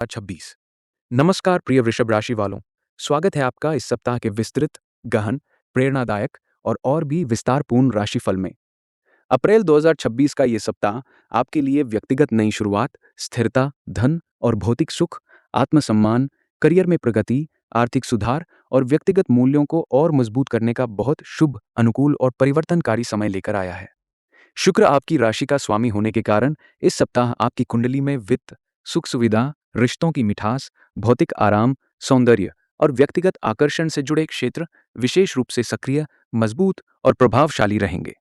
26। नमस्कार प्रिय वृषभ राशि वालों, स्वागत है आपका इस सप्ताह के विस्तृत, गहन, प्रेरणादायक और भी विस्तारपूर्ण राशिफल में। अप्रैल 2026 का ये सप्ताह आपके लिए व्यक्तिगत नई शुरुआत, स्थिरता, धन और भौतिक सुख, आत्मसम्मान, करियर में प्रगति, आर्थिक सुधार और व्यक्तिगत मूल्यों को और मजबूत करने का बहुत शुभ, अनुकूल और परिवर्तनकारी समय लेकर आया है। शुक्र आपकी राशि का स्वामी होने के कारण इस सप्ताह आपकी कुंडली में वित्त, सुख सुविधा, रिश्तों की मिठास, भौतिक आराम, सौंदर्य और व्यक्तिगत आकर्षण से जुड़े क्षेत्र विशेष रूप से सक्रिय, मजबूत और प्रभावशाली रहेंगे।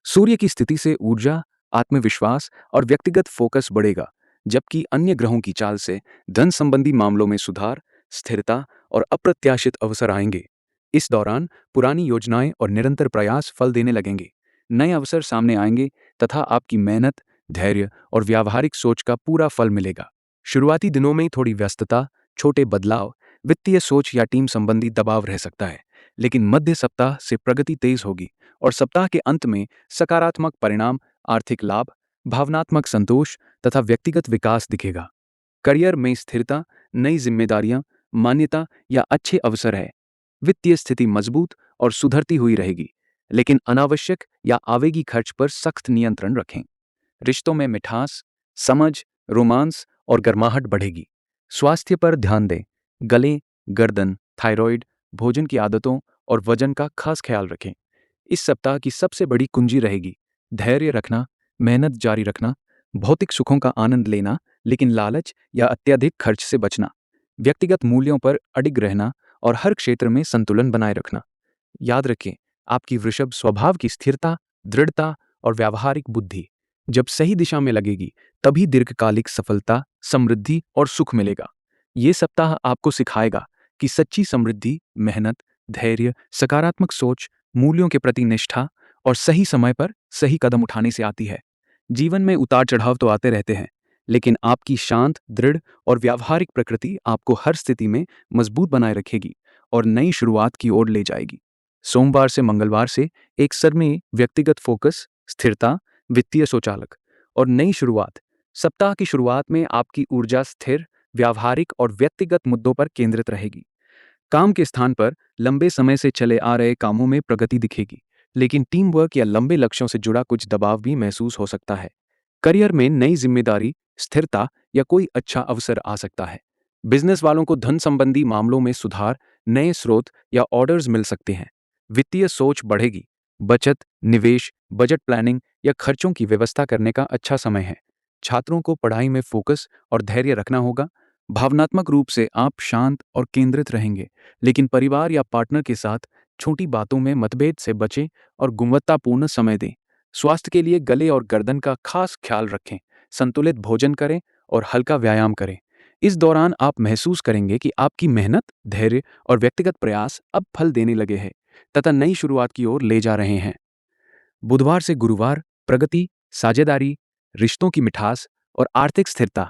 सूर्य की स्थिति से ऊर्जा, आत्मविश्वास और व्यक्तिगत फोकस बढ़ेगा, जबकि अन्य ग्रहों की चाल से धन संबंधी मामलों में सुधार, स्थिरता और अप्रत्याशित अवसर आएंगे। इस दौरान पुरानी योजनाएं और निरंतर प्रयास फल देने लगेंगे। नए अवसर सामने आएंगे तथा आपकी मेहनत, धैर्य और व्यावहारिक सोच का पूरा फल मिलेगा। शुरुआती दिनों में थोड़ी व्यस्तता, छोटे बदलाव, वित्तीय सोच या टीम संबंधी दबाव रह सकता है, लेकिन मध्य सप्ताह से प्रगति तेज होगी और सप्ताह के अंत में सकारात्मक परिणाम, आर्थिक लाभ, भावनात्मक संतोष तथा व्यक्तिगत विकास दिखेगा। करियर में स्थिरता, नई जिम्मेदारियां, मान्यता या अच्छे अवसर है। वित्तीय स्थिति मजबूत और सुधरती हुई रहेगी, लेकिन अनावश्यक या आवेगी खर्च पर सख्त नियंत्रण रखें। रिश्तों में मिठास, समझ, रोमांस और गर्माहट बढ़ेगी। स्वास्थ्य पर ध्यान दें। गले, गर्दन, थायराइड, भोजन की आदतों और वजन का खास ख्याल रखें। इस सप्ताह की सबसे बड़ी कुंजी रहेगी धैर्य रखना, मेहनत जारी रखना, भौतिक सुखों का आनंद लेना, लेकिन लालच या अत्यधिक खर्च से बचना, व्यक्तिगत मूल्यों पर अडिग रहना और हर क्षेत्र में संतुलन बनाए रखना। याद रखें, आपकी वृषभ स्वभाव की स्थिरता, दृढ़ता और व्यावहारिक बुद्धि जब सही दिशा में लगेगी, तभी दीर्घकालिक सफलता, समृद्धि और सुख मिलेगा। ये सप्ताह आपको सिखाएगा कि सच्ची समृद्धि मेहनत, धैर्य, सकारात्मक सोच, मूल्यों के प्रति निष्ठा और सही समय पर सही कदम उठाने से आती है। जीवन में उतार चढ़ाव तो आते रहते हैं, लेकिन आपकी शांत, दृढ़ और व्यावहारिक प्रकृति आपको हर स्थिति में मजबूत बनाए रखेगी और नई शुरुआत की ओर ले जाएगी। सोमवार से मंगलवार से एक सर में व्यक्तिगत फोकस, स्थिरता, वित्तीय स्वचालक और नई शुरुआत। सप्ताह की शुरुआत में आपकी ऊर्जा स्थिर, व्यावहारिक और व्यक्तिगत मुद्दों पर केंद्रित रहेगी। काम के स्थान पर लंबे समय से चले आ रहे कामों में प्रगति दिखेगी, लेकिन टीम वर्क या लंबे लक्ष्यों से जुड़ा कुछ दबाव भी महसूस हो सकता है। करियर में नई जिम्मेदारी, स्थिरता या कोई अच्छा अवसर आ सकता है। बिजनेस वालों को धन संबंधी मामलों में सुधार, नए स्रोत या ऑर्डर्स मिल सकते हैं। वित्तीय सोच बढ़ेगी। बचत, निवेश, बजट प्लानिंग या खर्चों की व्यवस्था करने का अच्छा समय है। छात्रों को पढ़ाई में फोकस और धैर्य रखना होगा। भावनात्मक रूप से आप शांत और केंद्रित रहेंगे, लेकिन परिवार या पार्टनर के साथ छोटी बातों में मतभेद से बचें और गुणवत्तापूर्ण समय दें। स्वास्थ्य के लिए गले और गर्दन का खास ख्याल रखें। संतुलित भोजन करें और हल्का व्यायाम करें। इस दौरान आप महसूस करेंगे कि आपकी मेहनत, धैर्य और व्यक्तिगत प्रयास अब फल देने लगे हैं तथा नई शुरुआत की ओर ले जा रहे हैं। बुधवार से गुरुवार प्रगति, साझेदारी, रिश्तों की मिठास और आर्थिक स्थिरता।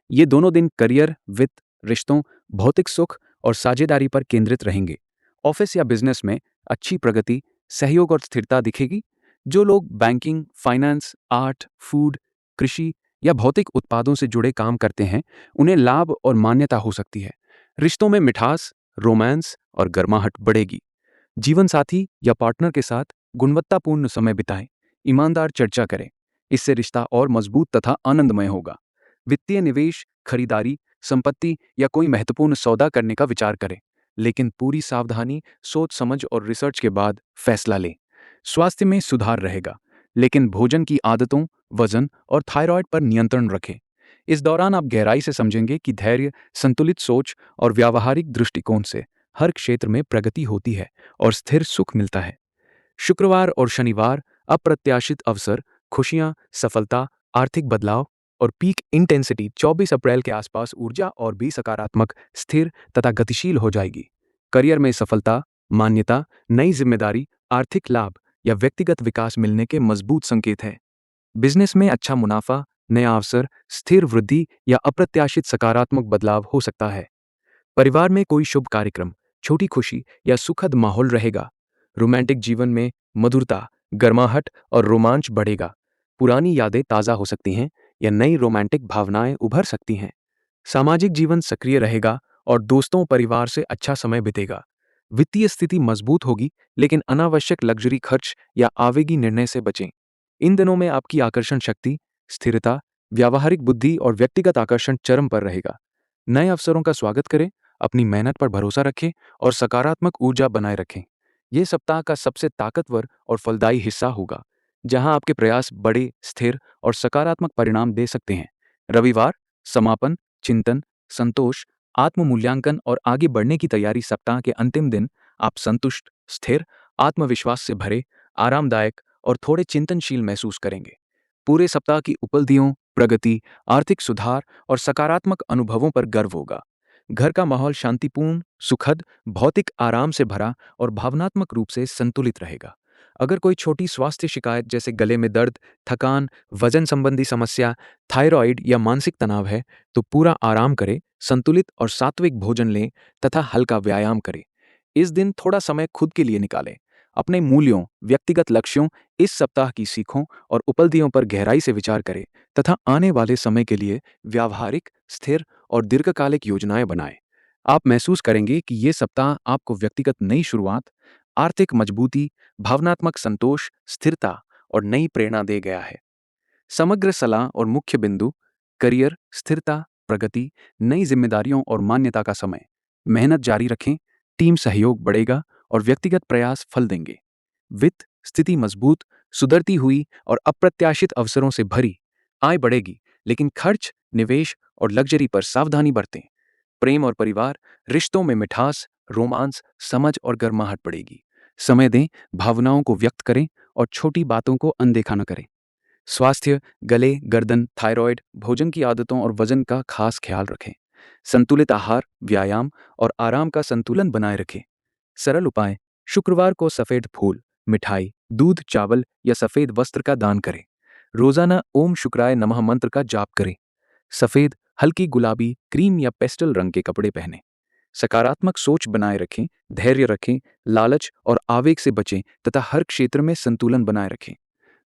ये दोनों दिन करियर, वित्त, रिश्तों, भौतिक सुख और साझेदारी पर केंद्रित रहेंगे। ऑफिस या बिजनेस में अच्छी प्रगति, सहयोग और स्थिरता दिखेगी। जो लोग बैंकिंग, फाइनेंस, आर्ट, फूड, कृषि या भौतिक उत्पादों से जुड़े काम करते हैं, उन्हें लाभ और मान्यता हो सकती है। रिश्तों में मिठास, रोमांस और गर्माहट बढ़ेगी। जीवन साथी या पार्टनर के साथ गुणवत्तापूर्ण समय बिताएं, ईमानदार चर्चा करें। इससे रिश्ता और मजबूत तथा आनंदमय होगा। वित्तीय निवेश, खरीदारी, संपत्ति या कोई महत्वपूर्ण सौदा करने का विचार करें, लेकिन पूरी सावधानी, सोच समझ और रिसर्च के बाद फैसला लें। स्वास्थ्य में सुधार रहेगा, लेकिन भोजन की आदतों, वजन और थायराइड पर नियंत्रण रखें। इस दौरान आप गहराई से समझेंगे कि धैर्य, संतुलित सोच और व्यावहारिक दृष्टिकोण से हर क्षेत्र में प्रगति होती है और स्थिर सुख मिलता है। शुक्रवार और शनिवार अप्रत्याशित अवसर, खुशियां, सफलता, आर्थिक बदलाव और पीक इंटेंसिटी 24 अप्रैल के आसपास ऊर्जा और भी सकारात्मक, स्थिर तथा गतिशील हो जाएगी। करियर में सफलता, मान्यता, नई जिम्मेदारी, आर्थिक लाभ या व्यक्तिगत विकास मिलने के मजबूत संकेत हैं। बिजनेस में अच्छा मुनाफा, नया अवसर, स्थिर वृद्धि या अप्रत्याशित सकारात्मक बदलाव हो सकता है। परिवार में कोई शुभ कार्यक्रम, छोटी खुशी या सुखद माहौल रहेगा। रोमांटिक जीवन में मधुरता, गर्माहट और रोमांच बढ़ेगा। पुरानी यादें ताज़ा हो सकती हैं या नई रोमांटिक भावनाएं उभर सकती हैं। सामाजिक जीवन सक्रिय रहेगा और दोस्तों परिवार से अच्छा समय बितेगा। वित्तीय स्थिति मजबूत होगी, लेकिन अनावश्यक लग्जरी खर्च या आवेगी निर्णय से बचें। इन दिनों में आपकी आकर्षण शक्ति, स्थिरता, व्यावहारिक बुद्धि और व्यक्तिगत आकर्षण चरम पर रहेगा। नए अवसरों का स्वागत करें, अपनी मेहनत पर भरोसा रखें और सकारात्मक ऊर्जा बनाए रखें। ये सप्ताह का सबसे ताकतवर और फलदायी हिस्सा होगा, जहां आपके प्रयास बड़े, स्थिर और सकारात्मक परिणाम दे सकते हैं। रविवार, समापन, चिंतन, संतोष, आत्म मूल्यांकन और आगे बढ़ने की तैयारी। सप्ताह के अंतिम दिन आप संतुष्ट, स्थिर, आत्मविश्वास से भरे, आरामदायक और थोड़े चिंतनशील महसूस करेंगे। पूरे सप्ताह की उपलब्धियों, प्रगति, आर्थिक सुधार और सकारात्मक अनुभवों पर गर्व होगा। घर का माहौल शांतिपूर्ण, सुखद, भौतिक आराम से भरा और भावनात्मक रूप से संतुलित रहेगा। अगर कोई छोटी स्वास्थ्य शिकायत जैसे गले में दर्द, थकान, वजन संबंधी समस्या, थायराइड या मानसिक तनाव है, तो पूरा आराम करें, संतुलित और सात्विक भोजन लें तथा हल्का व्यायाम करें। इस दिन थोड़ा समय खुद के लिए निकालें। अपने मूल्यों, व्यक्तिगत लक्ष्यों, इस सप्ताह की सीखों और उपलब्धियों पर गहराई से विचार करें तथा आने वाले समय के लिए व्यावहारिक, स्थिर और दीर्घकालिक योजनाएं बनाएं। आप महसूस करेंगे कि ये सप्ताह आपको व्यक्तिगत नई शुरुआत, आर्थिक मजबूती, भावनात्मक संतोष, स्थिरता और नई प्रेरणा दे गया है। समग्र सलाह और मुख्य बिंदु: करियर, स्थिरता, प्रगति, नई जिम्मेदारियों और मान्यता का समय। मेहनत जारी रखें, टीम सहयोग बढ़ेगा और व्यक्तिगत प्रयास फल देंगे। वित्त स्थिति मजबूत, सुधरती हुई और अप्रत्याशित अवसरों से भरी। आय बढ़ेगी, लेकिन खर्च, निवेश और लग्जरी पर सावधानी बरतें। प्रेम और परिवार, रिश्तों में मिठास, रोमांस, समझ और गर्माहट बढ़ेगी। समय दें, भावनाओं को व्यक्त करें और छोटी बातों को अनदेखा न करें। स्वास्थ्य, गले, गर्दन, थायराइड, भोजन की आदतों और वजन का खास ख्याल रखें। संतुलित आहार, व्यायाम और आराम का संतुलन बनाए रखें। सरल उपाय: शुक्रवार को सफेद फूल, मिठाई, दूध, चावल या सफेद वस्त्र का दान करें। रोजाना ओम शुक्राय नमः मंत्र का जाप करें। सफेद, हल्की गुलाबी, क्रीम या पेस्टल रंग के कपड़े पहनें। सकारात्मक सोच बनाए रखें, धैर्य रखें, लालच और आवेग से बचें तथा हर क्षेत्र में संतुलन बनाए रखें।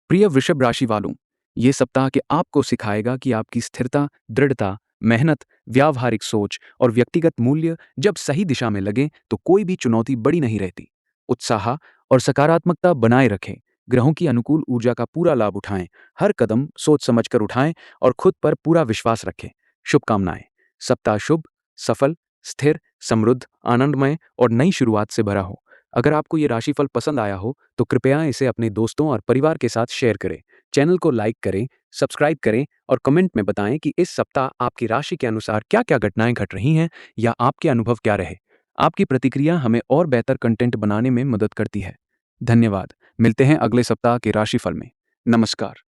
प्रिय वृषभ राशि वालों, ये सप्ताह के आपको सिखाएगा कि आपकी स्थिरता, दृढ़ता, मेहनत, व्यावहारिक सोच और व्यक्तिगत मूल्य जब सही दिशा में लगे तो कोई भी चुनौती बड़ी नहीं रहती। उत्साह और सकारात्मकता बनाए रखें, ग्रहों की अनुकूल ऊर्जा का पूरा लाभ उठाएं, हर कदम सोच समझकर उठाएं और खुद पर पूरा विश्वास रखें। शुभकामनाएं। सप्ताह शुभ, सफल, स्थिर, समृद्ध, आनंदमय और नई शुरुआत से भरा हो। अगर आपको ये राशिफल पसंद आया हो तो कृपया इसे अपने दोस्तों और परिवार के साथ शेयर करें। चैनल को लाइक करें, सब्सक्राइब करें और कमेंट में बताएं कि इस सप्ताह आपकी राशि के अनुसार क्या-क्या घटनाएं घट रही हैं या आपके अनुभव क्या रहे। आपकी प्रतिक्रिया हमें और बेहतर कंटेंट बनाने में मदद करती है। धन्यवाद। मिलते हैं अगले सप्ताह के राशिफल में। नमस्कार।